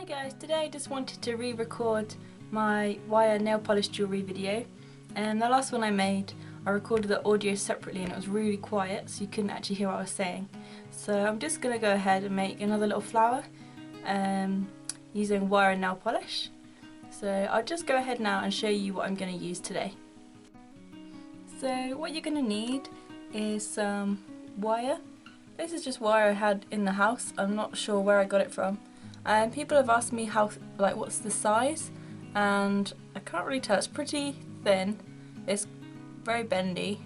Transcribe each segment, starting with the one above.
Hi guys, today I just wanted to re-record my wire nail polish jewellery video, and the last one I made I recorded the audio separately and it was really quiet so you couldn't actually hear what I was saying. So I'm just going to go ahead and make another little flower using wire and nail polish. So I'll just go ahead now and show you what I'm going to use today. So what you're going to need is some wire. This is just wire I had in the house, I'm not sure where I got it from. People have asked me what's the size, and I can't really tell. It's pretty thin, it's very bendy,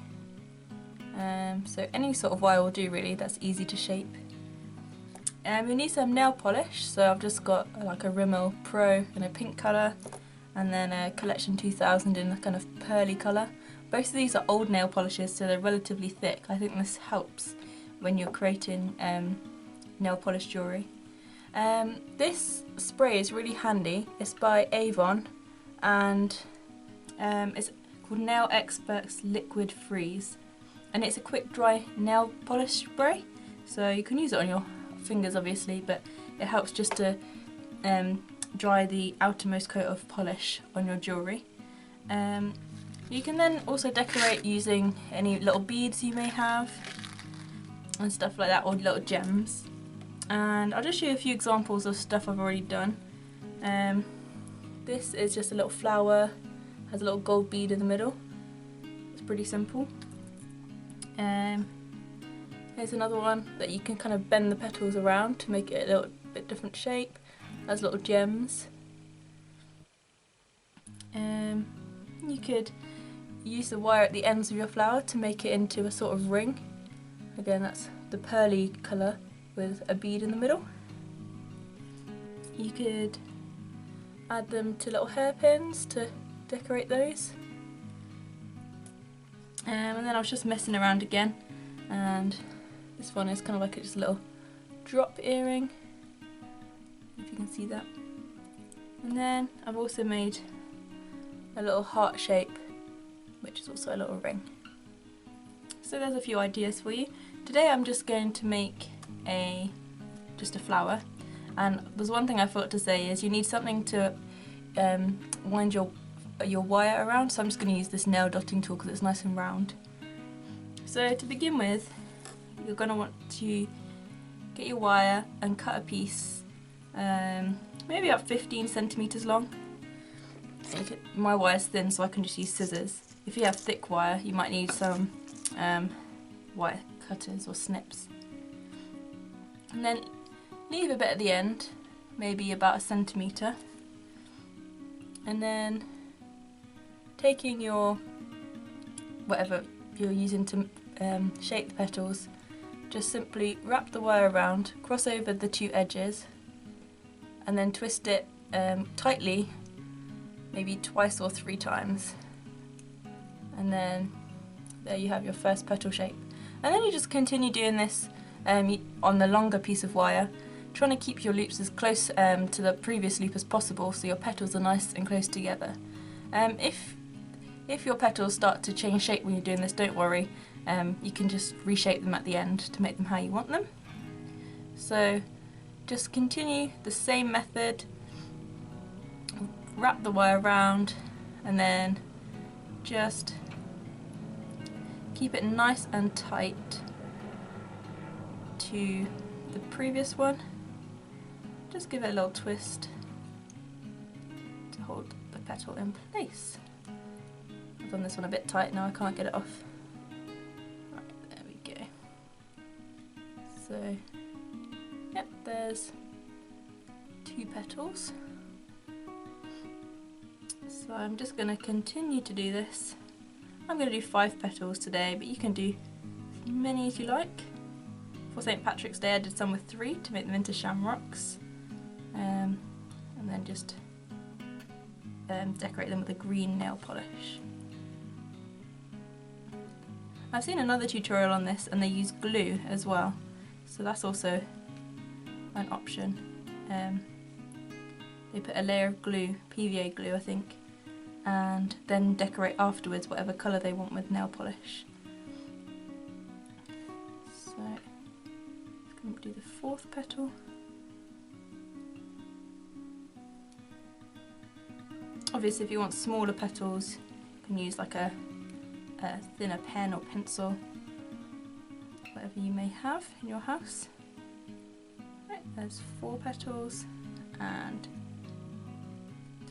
so any sort of wire will do really, that's easy to shape. We need some nail polish, so I've just got like a Rimmel Pro in a pink colour and then a Collection 2000 in a kind of pearly colour. Both of these are old nail polishes, so they're relatively thick. I think this helps when you're creating nail polish jewellery. This spray is really handy. It's by Avon and it's called Nail Experts Liquid Freeze, and it's a quick dry nail polish spray, so you can use it on your fingers obviously, but it helps just to dry the outermost coat of polish on your jewellery. You can then also decorate using any little beads you may have and stuff like that, or little gems. And I'll just show you a few examples of stuff I've already done. This is just a little flower, has a little gold bead in the middle. It's pretty simple. Here's another one that you can kind of bend the petals around to make it a little bit different shape. Has little gems. You could use the wire at the ends of your flower to make it into a sort of ring. Again, that's the pearly colour with a bead in the middle. You could add them to little hairpins to decorate those. And then I was just messing around again, and this one is kind of like just a little drop earring, if you can see that. And then I've also made a little heart shape, which is also a little ring. So there's a few ideas for you. Today I'm just going to make just a flower, and there's one thing I forgot to say is you need something to wind your wire around, so I'm just going to use this nail dotting tool because it's nice and round. So to begin with, you're going to want to get your wire and cut a piece maybe about 15 centimeters long. My wire's thin, so I can just use scissors. If you have thick wire, you might need some wire cutters or snips. And then leave a bit at the end, maybe about 1 centimetre, and then taking your whatever you're using to shape the petals, just simply wrap the wire around, cross over the two edges, and then twist it tightly, maybe 2 or 3 times, and then there you have your first petal shape. And then you just continue doing this on the longer piece of wire, trying to keep your loops as close to the previous loop as possible so your petals are nice and close together. If your petals start to change shape when you're doing this, don't worry, you can just reshape them at the end to make them how you want them. So just continue the same method, wrap the wire around, and then just keep it nice and tight to the previous one. Just give it a little twist to hold the petal in place. I've done this one a bit tight now, I can't get it off. Right, there we go. So, yep, there's 2 petals. So I'm just going to continue to do this. I'm going to do 5 petals today, but you can do as many as you like. For St. Patrick's Day I did some with 3 to make them into shamrocks, and then just decorate them with a green nail polish. I've seen another tutorial on this and they use glue as well, so that's also an option. They put a layer of glue, PVA glue I think, and then decorate afterwards whatever colour they want with nail polish. So I'm going to do the 4th petal. Obviously if you want smaller petals, you can use like a thinner pen or pencil, whatever you may have in your house. Right, there's 4 petals, and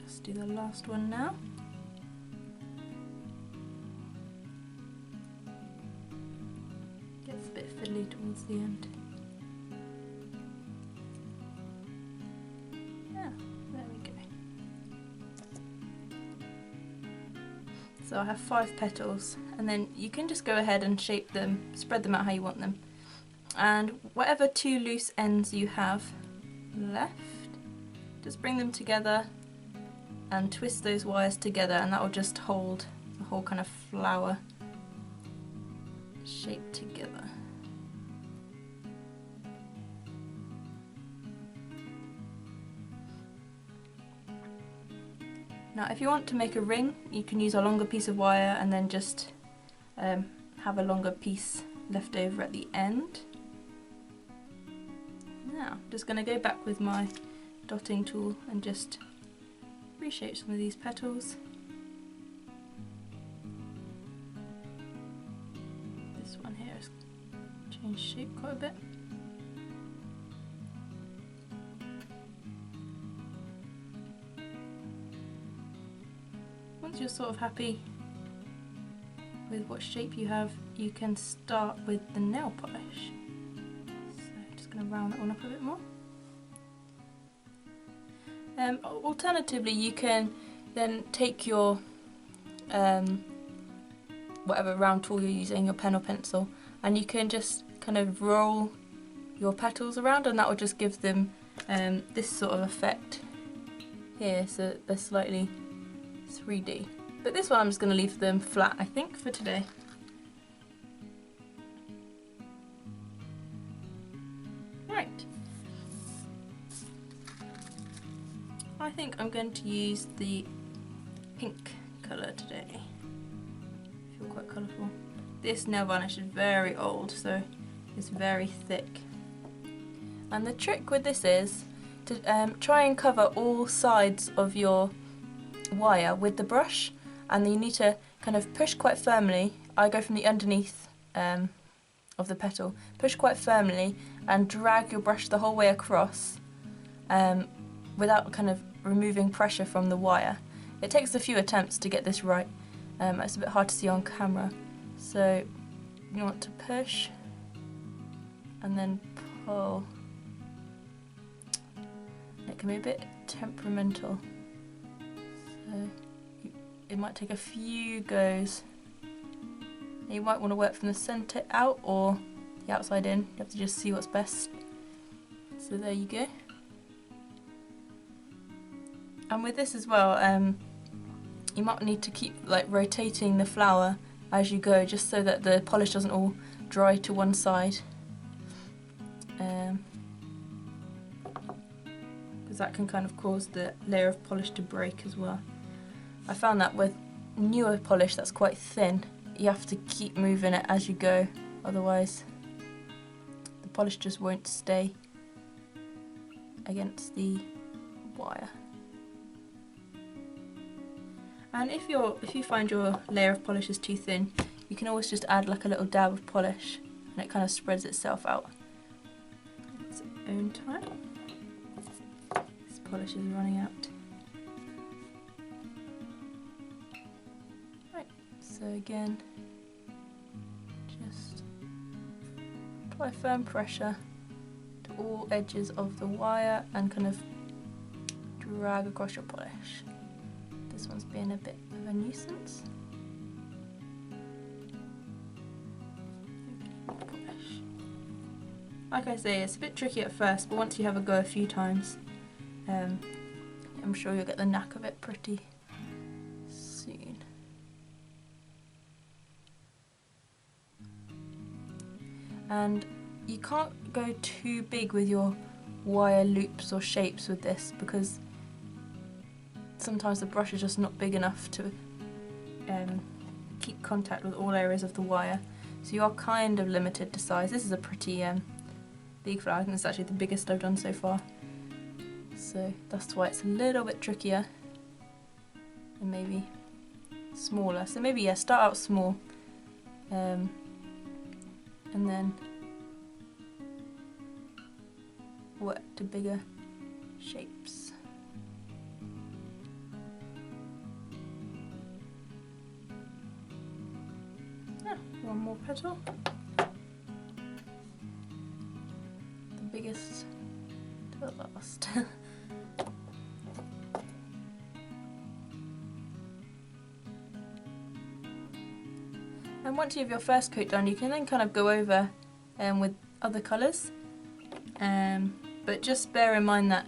just do the last one now. Gets a bit fiddly towards the end. Yeah, there we go. So I have 5 petals, and then you can just go ahead and shape them, spread them out how you want them. And whatever 2 loose ends you have left, just bring them together and twist those wires together, and that will just hold the whole kind of flower shape together. Now if you want to make a ring, you can use a longer piece of wire and then just have a longer piece left over at the end. Now I'm just going to go back with my dotting tool and just reshape some of these petals. This one here has changed shape quite a bit. Once you're sort of happy with what shape you have, you can start with the nail polish. So I'm just going to round that one up a bit more. Alternatively, you can then take your whatever round tool you're using, your pen or pencil, and you can just kind of roll your petals around, and that will just give them this sort of effect here, so they're slightly 3D. But this one I'm just going to leave them flat, I think, for today. Right. I think I'm going to use the pink colour today. I feel quite colourful. This nail varnish is very old, so it's very thick. And the trick with this is to try and cover all sides of your wire with the brush, and then you need to kind of push quite firmly. I go from the underneath of the petal, push quite firmly and drag your brush the whole way across without kind of removing pressure from the wire. It takes a few attempts to get this right. It's a bit hard to see on camera, so you want to push and then pull. It can be a bit temperamental, so it might take a few goes. You might want to work from the centre out or the outside in. You have to just see what's best. So there you go. And with this as well, you might need to keep like rotating the flower as you go, just so that the polish doesn't all dry to one side. Because that can kind of cause the layer of polish to break as well. I found that with newer polish that's quite thin, you have to keep moving it as you go, otherwise the polish just won't stay against the wire. And if you find your layer of polish is too thin, you can always just add like a little dab of polish, and it kind of spreads itself out in its own time. This polish is running out. Right, so again, just apply firm pressure to all edges of the wire and kind of drag across your polish. This one's being a bit of a nuisance. Like I say, it's a bit tricky at first, but once you have a go a few times, I'm sure you'll get the knack of it pretty soon. And you can't go too big with your wire loops or shapes with this, because sometimes the brush is just not big enough to keep contact with all areas of the wire, so you are kind of limited to size. This is a pretty big flower. I think it's actually the biggest I've done so far, so that's why it's a little bit trickier. and maybe smaller. So maybe, yeah, start out small and then work to bigger shapes. One more petal. The biggest to the last. And once you have your first coat done, you can then kind of go over with other colours. But just bear in mind that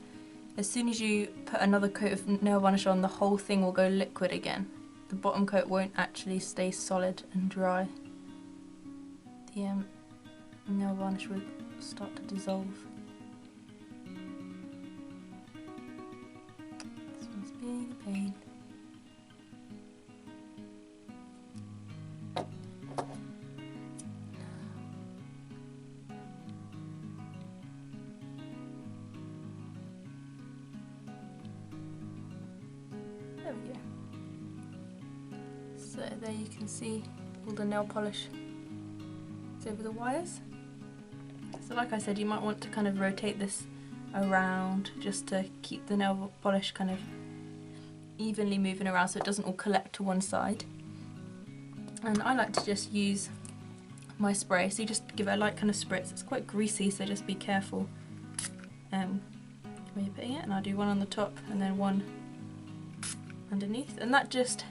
as soon as you put another coat of nail varnish on, the whole thing will go liquid again. The bottom coat won't actually stay solid and dry. The nail varnish will start to dissolve. This one's being a pain. There we go. So there you can see all the nail polish over the wires. So like I said, you might want to kind of rotate this around just to keep the nail polish kind of evenly moving around so it doesn't all collect to one side. And I like to just use my spray, so you just give it a light kind of spritz. It's quite greasy, so just be careful when you're putting it. And I'll do one on the top and then one underneath, and that just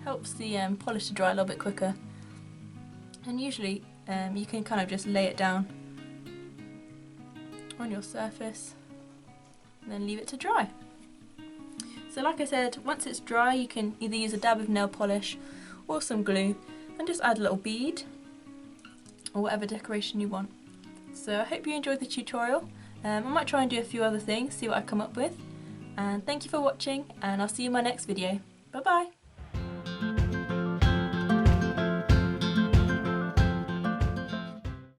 helps the polish to dry a little bit quicker. And usually you can kind of just lay it down on your surface and then leave it to dry. So like I said, once it's dry you can either use a dab of nail polish or some glue and just add a little bead or whatever decoration you want. So I hope you enjoyed the tutorial. I might try and do a few other things, see what I come up with. And thank you for watching, and I'll see you in my next video. Bye bye!